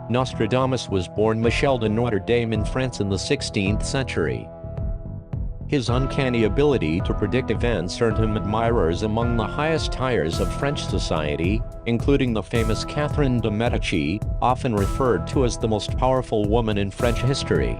Nostradamus was born Michel de Notre Dame in France in the 16th century. His uncanny ability to predict events earned him admirers among the highest tiers of French society, including the famous Catherine de' Medici, often referred to as the most powerful woman in French history.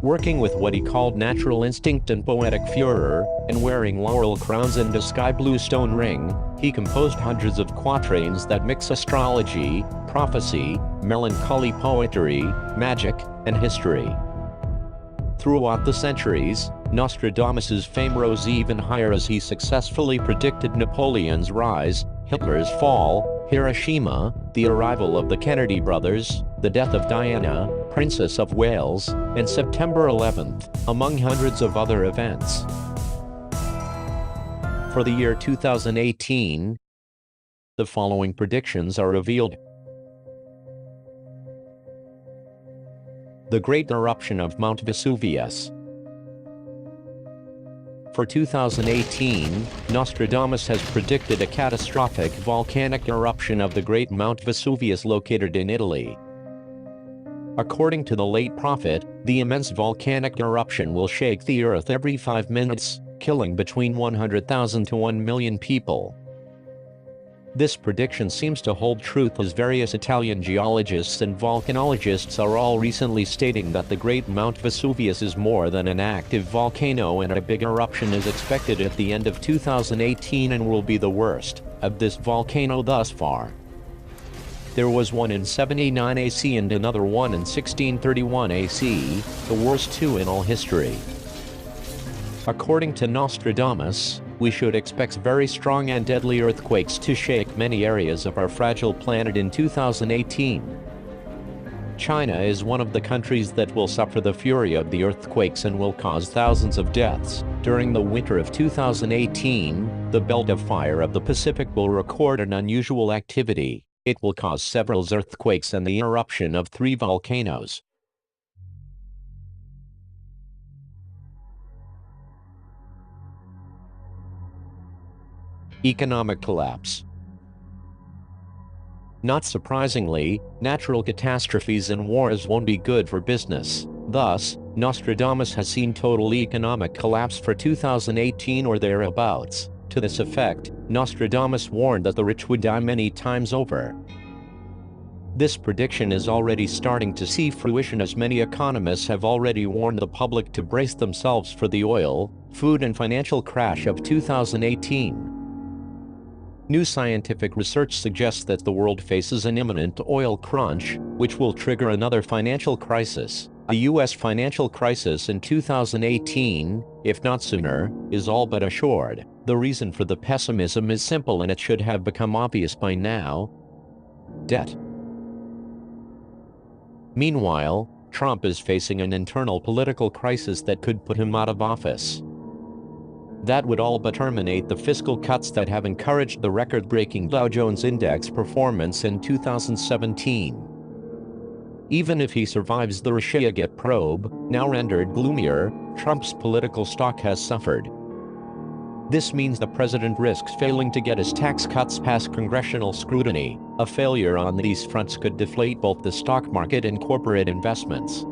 Working with what he called natural instinct and poetic furor, and wearing laurel crowns and a sky-blue stone ring, he composed hundreds of quatrains that mix astrology, prophecy, melancholy poetry, magic, and history. Throughout the centuries, Nostradamus's fame rose even higher as he successfully predicted Napoleon's rise, Hitler's fall, Hiroshima, the arrival of the Kennedy brothers, the death of Diana, Princess of Wales, and September 11th, among hundreds of other events. For the year 2018, the following predictions are revealed. The Great Eruption of Mount Vesuvius. For 2018, Nostradamus has predicted a catastrophic volcanic eruption of the Great Mount Vesuvius located in Italy. According to the late prophet, the immense volcanic eruption will shake the earth every 5 minutes, killing between 100,000 to 1 million people. This prediction seems to hold truth as various Italian geologists and volcanologists are all recently stating that the Great Mount Vesuvius is more than an active volcano and a big eruption is expected at the end of 2018 and will be the worst of this volcano thus far. There was one in 79 AC and another one in 1631 AC, the worst two in all history. According to Nostradamus, we should expect very strong and deadly earthquakes to shake many areas of our fragile planet in 2018. China is one of the countries that will suffer the fury of the earthquakes and will cause thousands of deaths. During the winter of 2018, the belt of fire of the Pacific will record an unusual activity. It will cause several earthquakes and the eruption of 3 volcanoes. Economic collapse. Not surprisingly, natural catastrophes and wars won't be good for business. Thus, Nostradamus has seen total economic collapse for 2018 or thereabouts. To this effect, Nostradamus warned that the rich would die many times over. This prediction is already starting to see fruition as many economists have already warned the public to brace themselves for the oil, food and financial crash of 2018. New scientific research suggests that the world faces an imminent oil crunch, which will trigger another financial crisis. A U.S. financial crisis in 2018, if not sooner, is all but assured. The reason for the pessimism is simple and it should have become obvious by now: debt. Meanwhile, Trump is facing an internal political crisis that could put him out of office. That would all but terminate the fiscal cuts that have encouraged the record-breaking Dow Jones Index performance in 2017. Even if he survives the Russiagate probe, now rendered gloomier, Trump's political stock has suffered. This means the president risks failing to get his tax cuts past congressional scrutiny. A failure on these fronts could deflate both the stock market and corporate investments.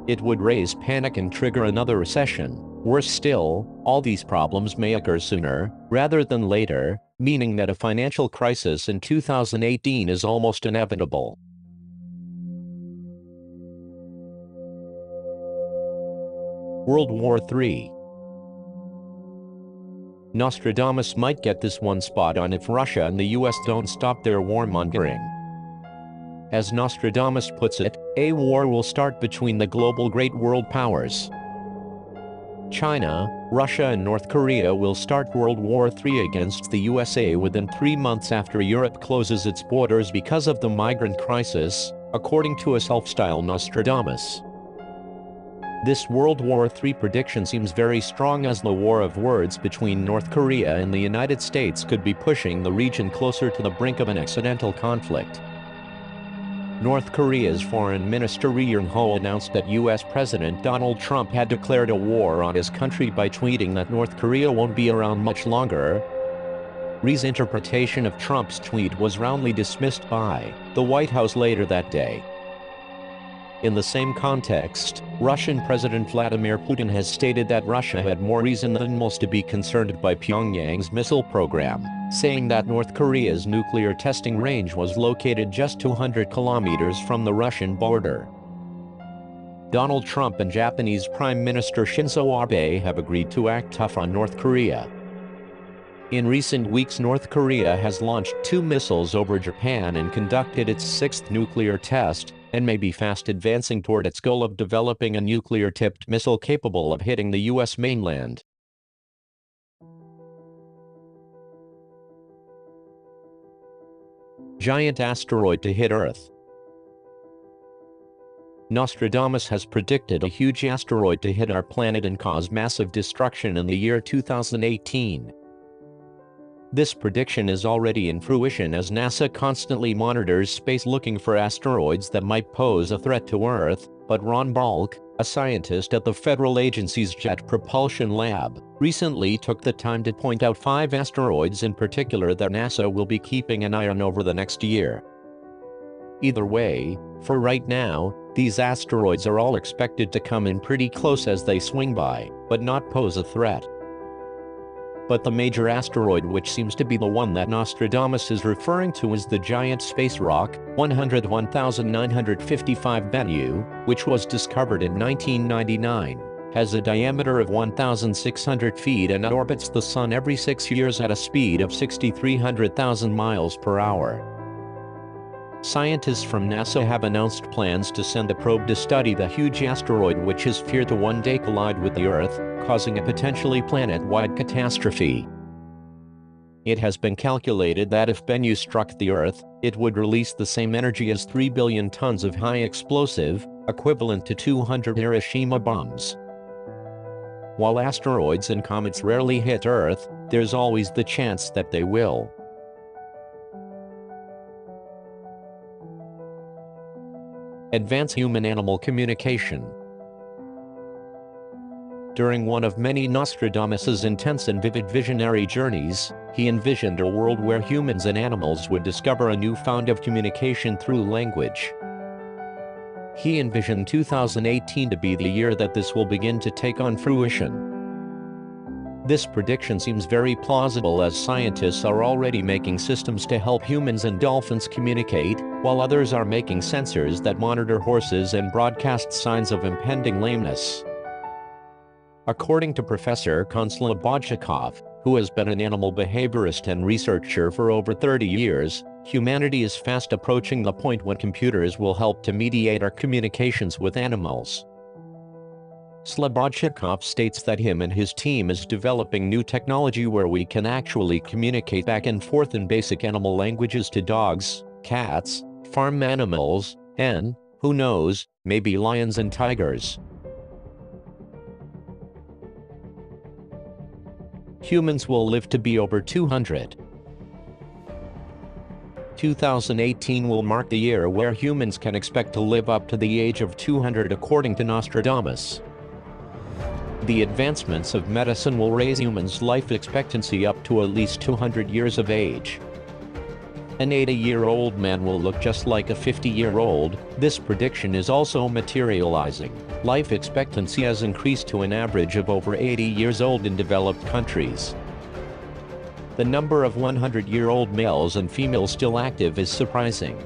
It would raise panic and trigger another recession. Worse still, all these problems may occur sooner, rather than later, meaning that a financial crisis in 2018 is almost inevitable. World War III. Nostradamus might get this one spot on if Russia and the US don't stop their warmongering. As Nostradamus puts it, a war will start between the global great world powers. China, Russia and North Korea will start World War III against the USA within 3 months after Europe closes its borders because of the migrant crisis, according to a self-styled Nostradamus. This World War III prediction seems very strong as the war of words between North Korea and the United States could be pushing the region closer to the brink of an accidental conflict. North Korea's Foreign Minister Ri Yong-ho announced that U.S. President Donald Trump had declared a war on his country by tweeting that North Korea won't be around much longer. Ri's interpretation of Trump's tweet was roundly dismissed by the White House later that day. In the same context, Russian President Vladimir Putin has stated that Russia had more reason than most to be concerned by Pyongyang's missile program, saying that North Korea's nuclear testing range was located just 200 kilometers from the Russian border. Donald Trump and Japanese Prime Minister Shinzo Abe have agreed to act tough on North Korea. In recent weeks, North Korea has launched 2 missiles over Japan and conducted its 6th nuclear test, and may be fast advancing toward its goal of developing a nuclear-tipped missile capable of hitting the U.S. mainland. Giant asteroid to hit Earth. Nostradamus has predicted a huge asteroid to hit our planet and cause massive destruction in the year 2018. This prediction is already in fruition as NASA constantly monitors space looking for asteroids that might pose a threat to Earth, but Ron Balk, a scientist at the federal agency's Jet Propulsion Lab, recently took the time to point out 5 asteroids in particular that NASA will be keeping an eye on over the next year. Either way, for right now, these asteroids are all expected to come in pretty close as they swing by, but not pose a threat. But the major asteroid which seems to be the one that Nostradamus is referring to is the giant space rock, 101,955 Bennu, which was discovered in 1999, has a diameter of 1,600 feet and orbits the Sun every 6 years at a speed of 6,300,000 miles per hour. Scientists from NASA have announced plans to send a probe to study the huge asteroid which is feared to one day collide with the Earth, causing a potentially planet-wide catastrophe. It has been calculated that if Bennu struck the Earth, it would release the same energy as 3 billion tons of high explosive, equivalent to 200 Hiroshima bombs. While asteroids and comets rarely hit Earth, there's always the chance that they will. Advance human-animal communication. During one of many Nostradamus's intense and vivid visionary journeys, he envisioned a world where humans and animals would discover a new fount of communication through language. He envisioned 2018 to be the year that this will begin to take on fruition. This prediction seems very plausible as scientists are already making systems to help humans and dolphins communicate, while others are making sensors that monitor horses and broadcast signs of impending lameness. According to Professor Kana Slobodchikov, who has been an animal behaviorist and researcher for over 30 years, humanity is fast approaching the point when computers will help to mediate our communications with animals. Slobodchikov states that him and his team is developing new technology where we can actually communicate back and forth in basic animal languages to dogs, cats, farm animals, and, who knows, maybe lions and tigers. Humans will live to be over 200. 2018 will mark the year where humans can expect to live up to the age of 200 according to Nostradamus. The advancements of medicine will raise humans' life expectancy up to at least 200 years of age. An 80-year-old man will look just like a 50-year-old. This prediction is also materializing. Life expectancy has increased to an average of over 80 years old in developed countries. The number of 100-year-old males and females still active is surprising.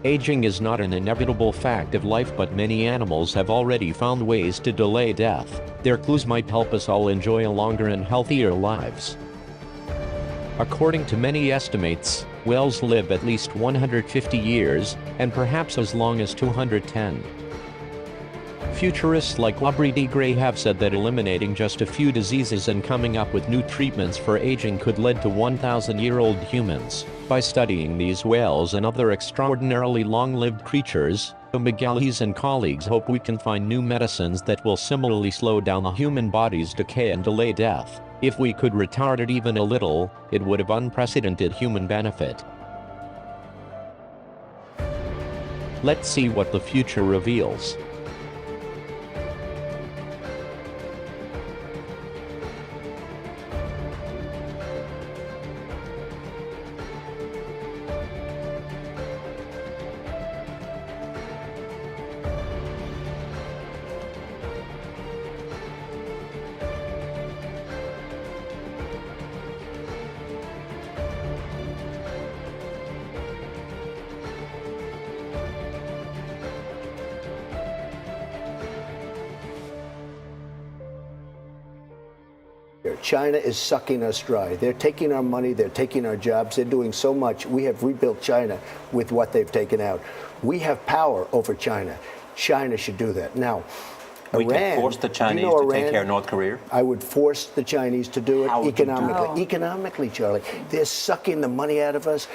Aging is not an inevitable fact of life, but many animals have already found ways to delay death. Their clues might help us all enjoy a longer and healthier lives. According to many estimates, whales live at least 150 years, and perhaps as long as 210. Futurists like Aubrey de Grey have said that eliminating just a few diseases and coming up with new treatments for aging could lead to 1,000-year-old humans. By studying these whales and other extraordinarily long-lived creatures, Maghanda and colleagues hope we can find new medicines that will similarly slow down the human body's decay and delay death. If we could retard it even a little, it would have unprecedented human benefit. Let's see what the future reveals. here. China is sucking us dry. They're taking our money. They're taking our jobs. They're doing so much. We have rebuilt China with what they've taken out. We have power over China. China should do that. Now, we Iran, can force the Chinese to take care of North Korea? I would force the Chinese to do it How would you do economically. that? Economically, Charlie. They're sucking the money out of us.